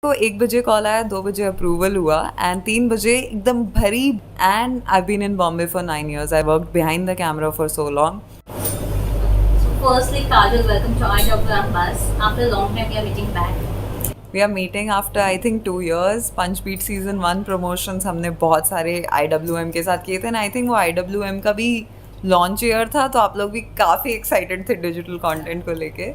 तो 1 बजे कॉल आया, 2 बजे अप्रूवल हुआ एंड 3 बजे एकदम भरी and I been in Bombay for 9 years. I worked behind the camera for so long. So firstly, Kajal, welcome to IWM Bus. After a long time, we are meeting back. We are meeting after I think 2 years. Punchbeat season 1 promotions हमने बहुत सारे IWM के साथ किए थे and I think वो IWM का भी लॉन्च ईयर था, तो आप लोग भी काफ़ी एक्साइटेड थे डिजिटल कंटेंट को लेके.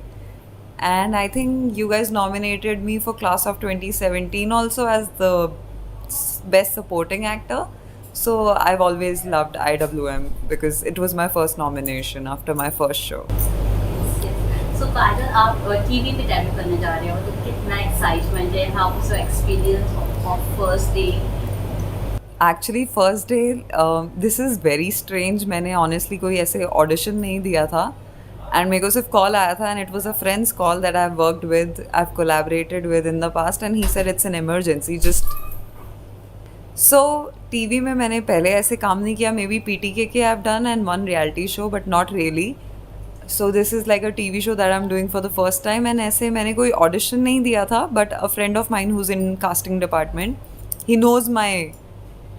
And I think you guys nominated me for class of 2017 also as the best supporting actor. So I've always loved IWM because it was my first nomination after my first show. Yes. So Kajal, आप TV पे debut करने जा रहे हो, तो कितना excitement है? How was your experience of first day? Actually first day, this is very strange. मैंने honestly कोई ऐसे audition नहीं दिया था. एंड मेरे को सिर्फ कॉल आया था and it was a friends call that I have worked with, I have collaborated with in the past and he said it's an emergency just. So TV में मैंने पहले ऐसे काम नहीं किया. मे बी PTK के I have done and one reality show but not really. So this is like a TV show that I am doing for the first time. And ऐसे मैंने कोई ऑडिशन नहीं दिया था, but a friend of mine who is in casting department, he knows my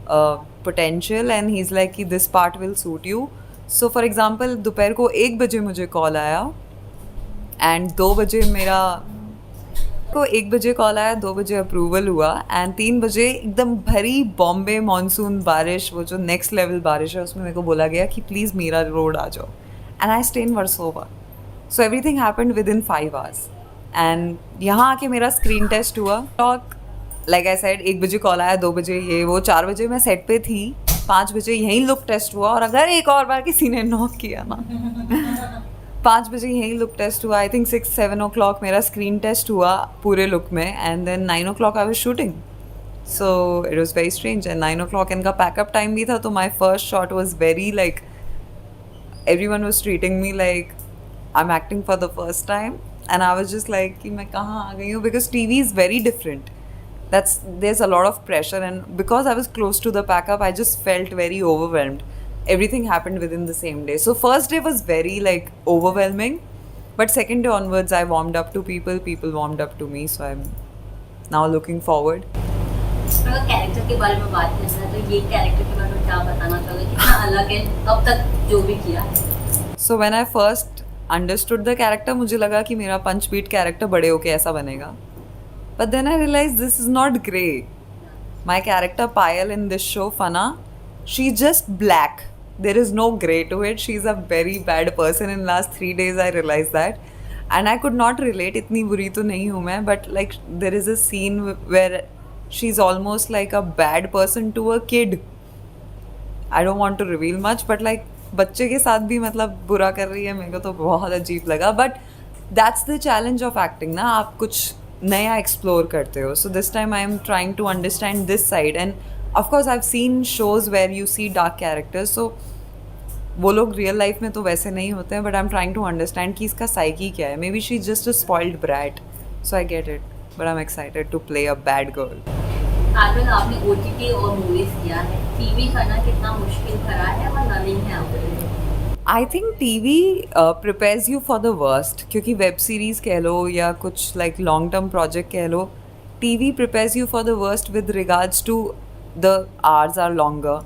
potential and he is like कि this part will suit you. So for example दोपहर को 1 बजे मुझे कॉल आया एंड 2 बजे मेरा को 1 बजे कॉल आया, 2 बजे अप्रूवल हुआ एंड 3 बजे एकदम भरी बॉम्बे मानसून बारिश, वो जो नेक्स्ट लेवल बारिश है, उसमें मेरे को बोला गया कि प्लीज़ मीरा रोड आ जाओ. And I stay in Versova. So everything happened with in 5 hours. And यहाँ आके मेरा स्क्रीन टेस्ट हुआ. टॉक लाइक आई सेड, 1 बजे कॉल आया, 2 बजे ये वो, 4 बजे मैं सेट पे थी, 5 बजे यहीं लुक टेस्ट हुआ. और अगर एक और बार किसी ने नॉक किया ना 5 बजे यहीं लुक टेस्ट हुआ. आई थिंक 6-7 o'clock मेरा स्क्रीन टेस्ट हुआ पूरे लुक में and then 9 o'clock I was shooting. So it was very strange and 9 o'clock इनका पैकअप टाइम भी था. तो my first shot was very like everyone was treating me like I am acting for the first time and I was just like कि मैं कहाँ आ गई हूँ, because TV is very different. There's a lot of pressure, and because I was close to the packup, I just felt very overwhelmed. Everything happened within the same day. So first day was very like overwhelming, but second day onwards I warmed up to people, people warmed up to me, so I'm now looking forward. अगर character के बारे में बात करना है तो ये character के बारे में क्या बताना चाहोगे? कितना अलग है अब तक जो भी किया है? So when I first understood the character, मुझे लगा कि मेरा पंचबीट कैरेक्टर बड़े होके ऐसा बनेगा. But then I realized this is not grey. My character Payal in this show, Fana, she's just black. There is no grey to it. She's a very bad person. In last 3 days I realized that. And I could not relate. इतनी बुरी तो नहीं हूँ मैं. But like there is a scene where she's almost like a bad person to a kid. I don't want to reveal much. But like बच्चे के साथ भी मतलब बुरा कर रही है. मेरे को तो बहुत अजीब लगा. But that's the challenge of acting ना. आप कुछ नया एक्सप्लोर करते हो. So this time I am trying to understand this side and of course I have seen shows where you see dark characters. So वो लोग रियल लाइफ में तो वैसे नहीं होते हैं, but I am trying to understand कि इसका साइकी क्या है. Maybe she is just a spoiled brat. So I get it, but I am excited to play a bad girl. आजकल आपने OTT और मूवीज किया है, टीवी करना कितना मुश्किल भरा है और लर्निंग है आपके लिए? I think TV prepares you for the worst, क्योंकि वेब सीरीज़ कह लो या कुछ लाइक लॉन्ग टर्म प्रोजेक्ट कह लो, TV prepares you for the worst with regards to the hours are longer,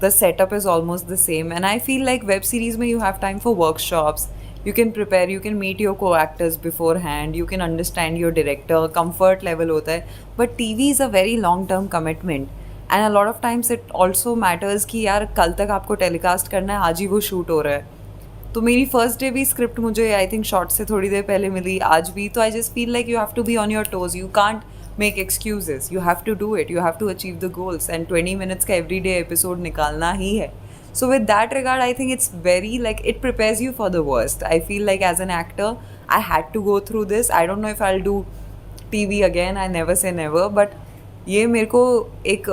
the setup is almost the same. And I feel like web series में you have time for workshops, you can prepare, you can meet your co-actors beforehand, you can understand your director, comfort level होता है. But TV is a very long term commitment. And a lot of times it also matters कि यार कल तक आपको telecast करना है, आज ही वो शूट हो रहा है. तो मेरी फर्स्ट डे भी स्क्रिप्ट मुझे आई थिंक शॉर्ट से थोड़ी देर पहले मिली, आज भी. तो I just feel like you have to be on your toes, you can't make excuses, you have to do it, you have to achieve the goals. And 20 minutes का every day episode निकालना ही है. So with that regard, I think it's very like it prepares you for the worst. I feel like as an actor, I had to go through this. I don't know if I'll do TV again. I never say never. But ये मेरे को एक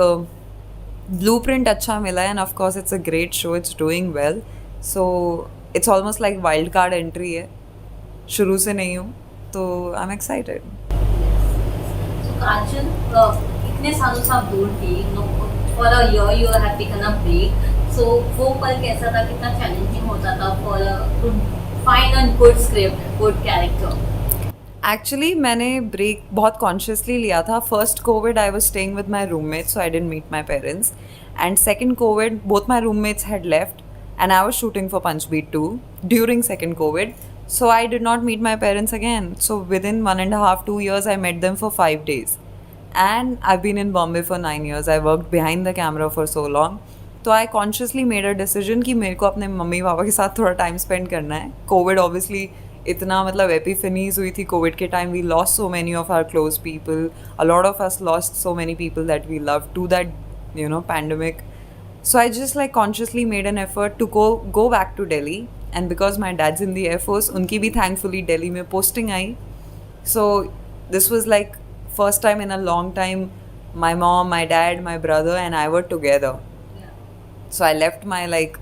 blueprint अच्छा मिला है, and of course it's a great show. It's doing well. So it's almost like wild card entry है. शुरू से नहीं हूँ, तो I'm excited. So Kajal, इतने सालों से आप दूर थी, for a year you have taken a break. So वो पल कैसा था, कितना चैलेंजिंग होता था for to find a good script, good character? Actually मैंने ब्रेक बहुत कॉन्शियसली लिया था. First COVID I was staying with my roommates, so I didn't meet my parents. And second COVID both my roommates had left and I was shooting for Punchbeat 2 during second covid, so I did not meet my parents again. So within 1.5-2 years I met them for 5 days. And I've been in Bombay for 9 years. I worked behind the camera for so long. तो I consciously made a decision कि मेरे को अपने mummy papa के साथ थोड़ा time spend करना है. कोविड ऑब्वियसली इतना मतलब एपिफेनीज हुई थी कोविड के time. We lost so many of our close people. A lot of us lost so many people that we love to that pandemic. So I just like consciously made an effort to go back to Delhi, and because my dad's in the Air Force, उनकी भी thankfully Delhi में posting I. So this was like first time in a long time my mom, my dad, my brother and I were together. Yeah. So I left my like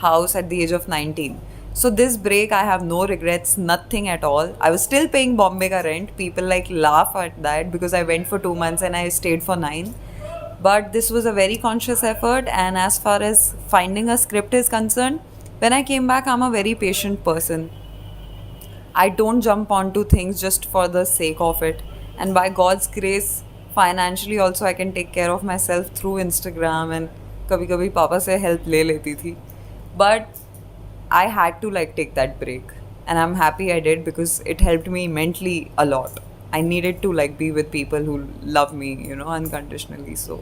house at the age of 19. So this break I have no regrets, nothing at all. I was still paying Bombay ka rent. People like laugh at that because I went for 2 months and I stayed for 9. But this was a very conscious effort, and as far as finding a script is concerned, when I came back, I'm a very patient person. I don't jump onto things just for the sake of it. And by God's grace, financially also I can take care of myself through Instagram, and कभी कभी पापा से help ले लेती थी. But I had to like take that break, and I'm happy I did because it helped me mentally a lot. I needed to like be with people who love me, unconditionally. So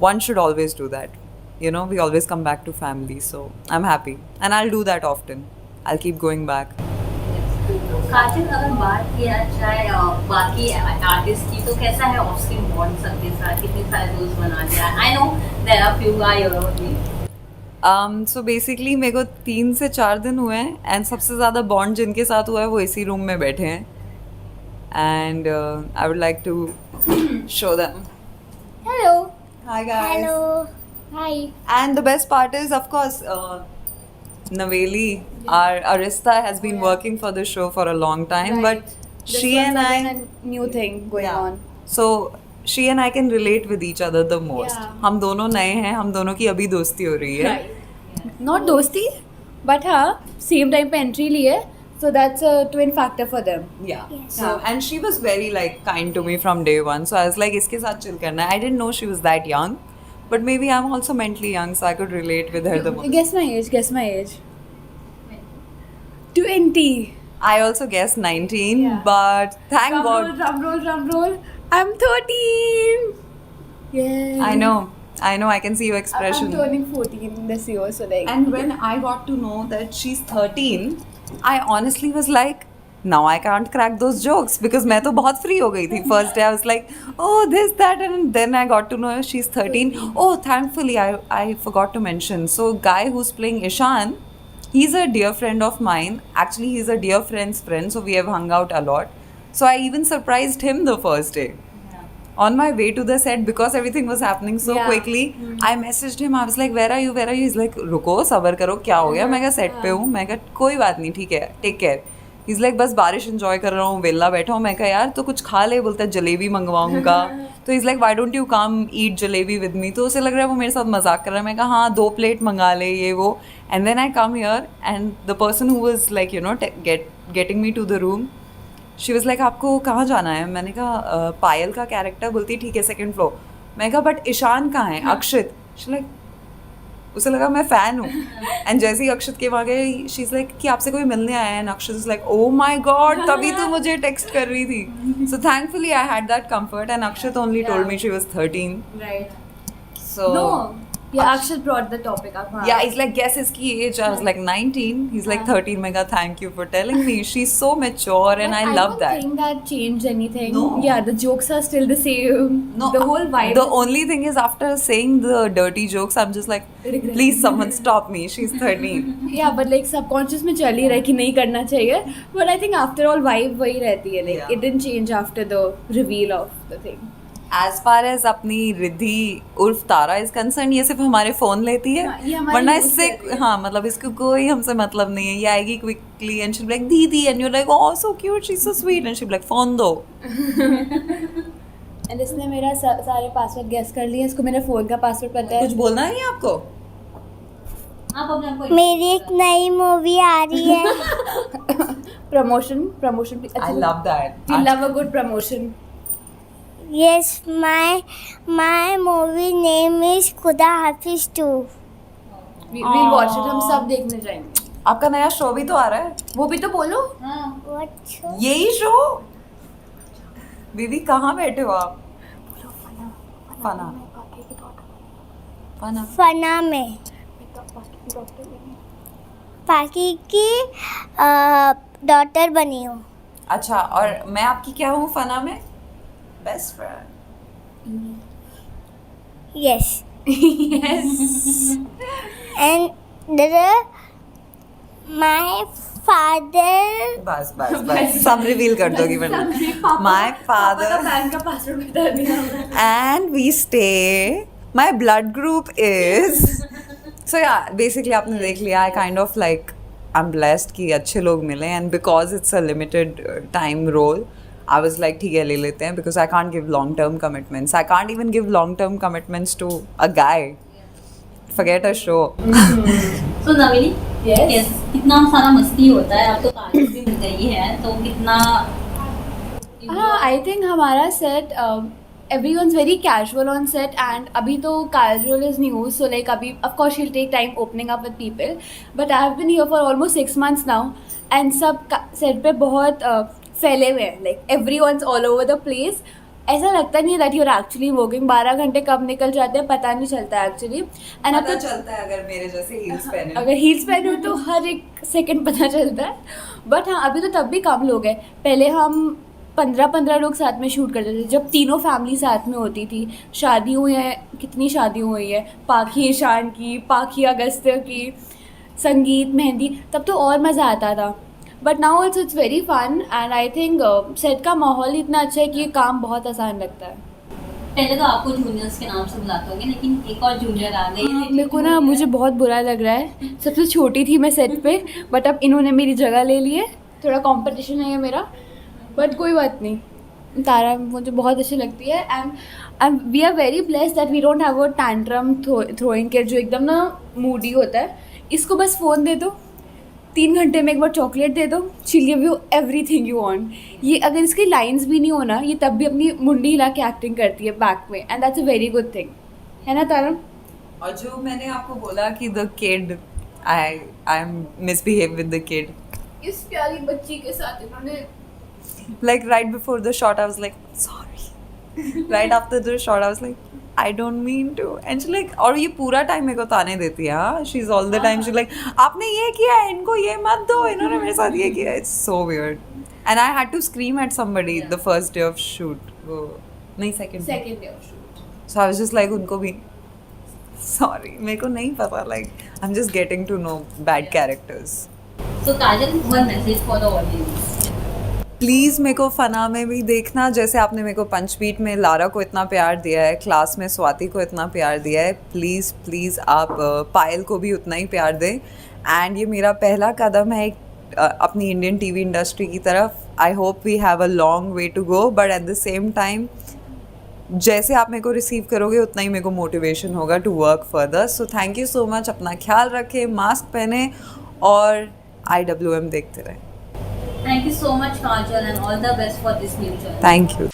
one should always do that. We always come back to family. So I'm happy, and I'll do that often. I'll keep going back. तो काजल, अगर बात किया जाए बाकी artist की, तो कैसा है ऑफ स्क्रीन बॉन्ड सबके साथ? कितने सारे दोस्त बना लिया? I know there are few guy only. So basically मेरे को 3 से 4 दिन हुए हैं, and सबसे ज़्यादा बॉन्ड जिनके साथ हुआ है वो इसी रूम में बैठे हैं. And I would like to show them. Hello. Hi guys. Hello. Hi. And the best part is, of course, Naveli, our Arista, has been working for the show for a long time, Right. but This she was and again I, a new thing going yeah. on. So she and I can relate with each other the most. Yeah. हम दोनों नए हैं, हम दोनों की अभी दोस्ती हो रही है. Right. Not दोस्ती, but हाँ, same time पे entry ली है, so that's a twin factor for them. Yeah. Yes. So and she was very like kind to me from day one. So I was like, इसके साथ chill करना है. I didn't know she was that young, but maybe I'm also mentally young, so I could relate with her the most. Guess my age. Guess my age. 20. I also guessed 19, Yeah. but thank Drum God. roll, drum roll, drum roll. I'm 13. Yeah. I know. I can see your expression. I'm turning 14 this year, so like. And when I got to know that she's 13, I honestly was like, now I can't crack those jokes because मैं तो बहुत free हो गई थी. First day I was like, oh this that, and then I got to know she's 13. Oh, thankfully I forgot to mention. So guy who's playing Ishan, he's a dear friend of mine. Actually, he's a dear friend's friend, so we have hung out a lot. So I even surprised him the first day. On my way to the set, because everything was happening so Yeah. quickly, I messaged him. I was like, where are you? He's like, रुको सबर करो, क्या हो गया? मैं कहा set पे हूँ. मैं कहा कोई बात नहीं, ठीक है, टेक केयर. He's like, बस बारिश enjoy कर रहा हूँ, वेला बैठा हूँ. मैं कहा यार तो कुछ खा ले. बोलता है जलेबी मंगवाऊंगा. तो he's like, why don't you come eat jalebi with me? तो उसे लग रहा है वो मेरे साथ मजाक कर रहा है. मैं कहा हाँ 2 प्लेट मंगा ले ये वो. And then I come here, and the person who was like getting me to the room, she was like आपको कहाँ जाना है? मैंने कहा पायल का कैरेक्टर. बोलती ठीक है 2nd फ्लोर. मैं कहा बट ईशान कहाँ है? अक्षित. शी लाइक, उसे लगा मैं फ़ैन हूँ. एंड जैसे ही अक्षित के वहाँ गए, शी इज़ लाइक कि आपसे कोई मिलने आया है. And Akshit is like oh my God, तभी तो मुझे टेक्स्ट कर रही थी. So thankfully I had that comfort, and Akshit only told me she was 13. Right. So No. Yeah, Akshat brought the topic up. हाँ. yeah, he's like, guess इसकी age. I was like 19. He's like 13. मैं कहा thank you for telling me. She's so mature, and But I love don't that. think that changed anything. No. Yeah, the jokes are still the same. No, the whole vibe. The only thing is, after saying the dirty jokes, I'm just like, Regret. please, someone stop me. She's 13. Yeah, but like subconscious में चल ही रहा है कि नहीं करना चाहिए. But I think after all vibe वही रहती है. Like Yeah. it didn't change after the reveal of the thing. As far as अपनी रिद्धि उर्फ तारा is concerned, ये सिर्फ हमारे फोन लेती है. हाँ, ये हमारी वरना use इससे करती है. हाँ मतलब इसको कोई हमसे मतलब नहीं है. ये आएगी quickly and she'll be like दीदी, and you're like oh so cute, she's so sweet, and she'll be like phone दो. And इसने मेरा सारे पासवर्ड गेस कर लिए. इसको मेरे फोन का पासवर्ड पता है. कुछ बोलना है आपको? आप अपने आप को मेरी एक नई मूवी आ रही है promotion. I love that. We love a good promotion. Yes, my movie name is Khuda Hafiz 2. We'll watch it. हम सब देखने जाएंगे. आपका नया शो भी तो आ रहा है. वो भी तो बोलो. What show? यही शो. बीवी कहाँ बैठे हो आप? फना. फना में पाकी की डॉटर बनी हूँ. अच्छा, और मैं आपकी क्या हूँ फना में? Best friend. Yes. Yes. And my father. बस सब रिवील कर दोगी वरना. My father बैंक का पासवर्ड बता दिया. and we stay. My blood group is. So yeah, basically आपने देख लिया. I kind of like I'm blessed कि अच्छे लोग मिले, and because it's a limited time role, I was like ठीक है ले लेते हैं, because I can't give long term commitments. I can't even give long term commitments to a guy. Forget a show. तो नवीनी, Yes. कितना सारा मस्ती होता है. आप तो काजल भी मिल गई है, तो कितना हाँ, I think हमारा set everyone's very casual on set, and अभी तो Kajol is new, so like अभी of course she'll take time opening up with people, but I have been here for almost 6 months now, and सब set पे बहुत फैले हुए हैं, like everyone's all over the place. ऐसा लगता नहीं है that you're actually working. 12 घंटे कब निकल जाते हैं पता नहीं चलता actually. And पता चलता है अगर मेरे जैसे heels पहने. अगर हील्स पहने हो तो हर एक सेकंड पता चलता है. बट हाँ, अभी तो तब भी कम लोग हैं. पहले हम 15 लोग साथ में शूट करते थे, जब तीनों फैमिली साथ में होती थी. शादी हुई है, कितनी शादी हुई है, पाखी ईशान की, पाखी अगस्त्य की, संगीत, मेहंदी, तब तो और मज़ा आता था. But now also it's very fun, and I think set का माहौल इतना अच्छा है कि ये काम बहुत आसान लगता है. पहले तो आपको जूनियर्स के नाम से बुलाते होंगे, लेकिन एक और जूनियर आ गई है. मेरे को ना, मुझे बहुत बुरा लग रहा है. सबसे छोटी थी मैं सेट पे, बट अब इन्होंने मेरी जगह ले ली है. थोड़ा कंपटीशन है ये मेरा, बट कोई बात नहीं. तारा मुझे बहुत अच्छी लगती है, and we are very blessed that we don't have a tantrum throwing kid जो एकदम ना मूडी होता है. इसको बस फ़ोन दे दो, 3 घंटे में एक बार चॉकलेट दे दो, शील give you everything you want. ये अगर इसकी लाइंस भी नहीं हो ना, ये तब भी अपनी मुंडी हिला के एक्टिंग करती है बैक में, and that's a very good thing, है ना तारा? और जो मैंने आपको बोला कि the kid, I misbehave with the kid. इस प्यारी बच्ची के साथ इन्होंने Like right before the shot, I was like, sorry. Right after the shot, I was like, I don't mean to. And she like, और ये पूरा टाइम मेरे को ताने देती है. हाँ, she's all the time. She's like, आपने ये किया है, इनको ये मत दो, इन्होंने मेरे साथ ये किया. It's so weird. And I had to scream at somebody the first day of shoot. वो नहीं, second day. Day of shoot. So I was just like, उनको भी sorry, मेरे को नहीं पता. Like, I'm just getting to know bad characters. So Kajal, one message for the audience. Please मेरे को फना में भी देखना, जैसे आपने मेरे को पंचपीठ में लारा को इतना प्यार दिया है, क्लास में स्वाति को इतना प्यार दिया है. प्लीज़ आप पायल को भी उतना ही प्यार दें. एंड ये मेरा पहला कदम है एक अपनी इंडियन टीवी इंडस्ट्री की तरफ. I hope we have a long way to go, but at the same time जैसे आप मेरे को रिसीव करोगे उतना ही मेरे को मोटिवेशन होगा to work further. So thank you so much. अपना ख्याल रखें, मास्क पहने और IWM देखते रहें. Thank you so much, Kajal, and all the best for this new journey. Thank you.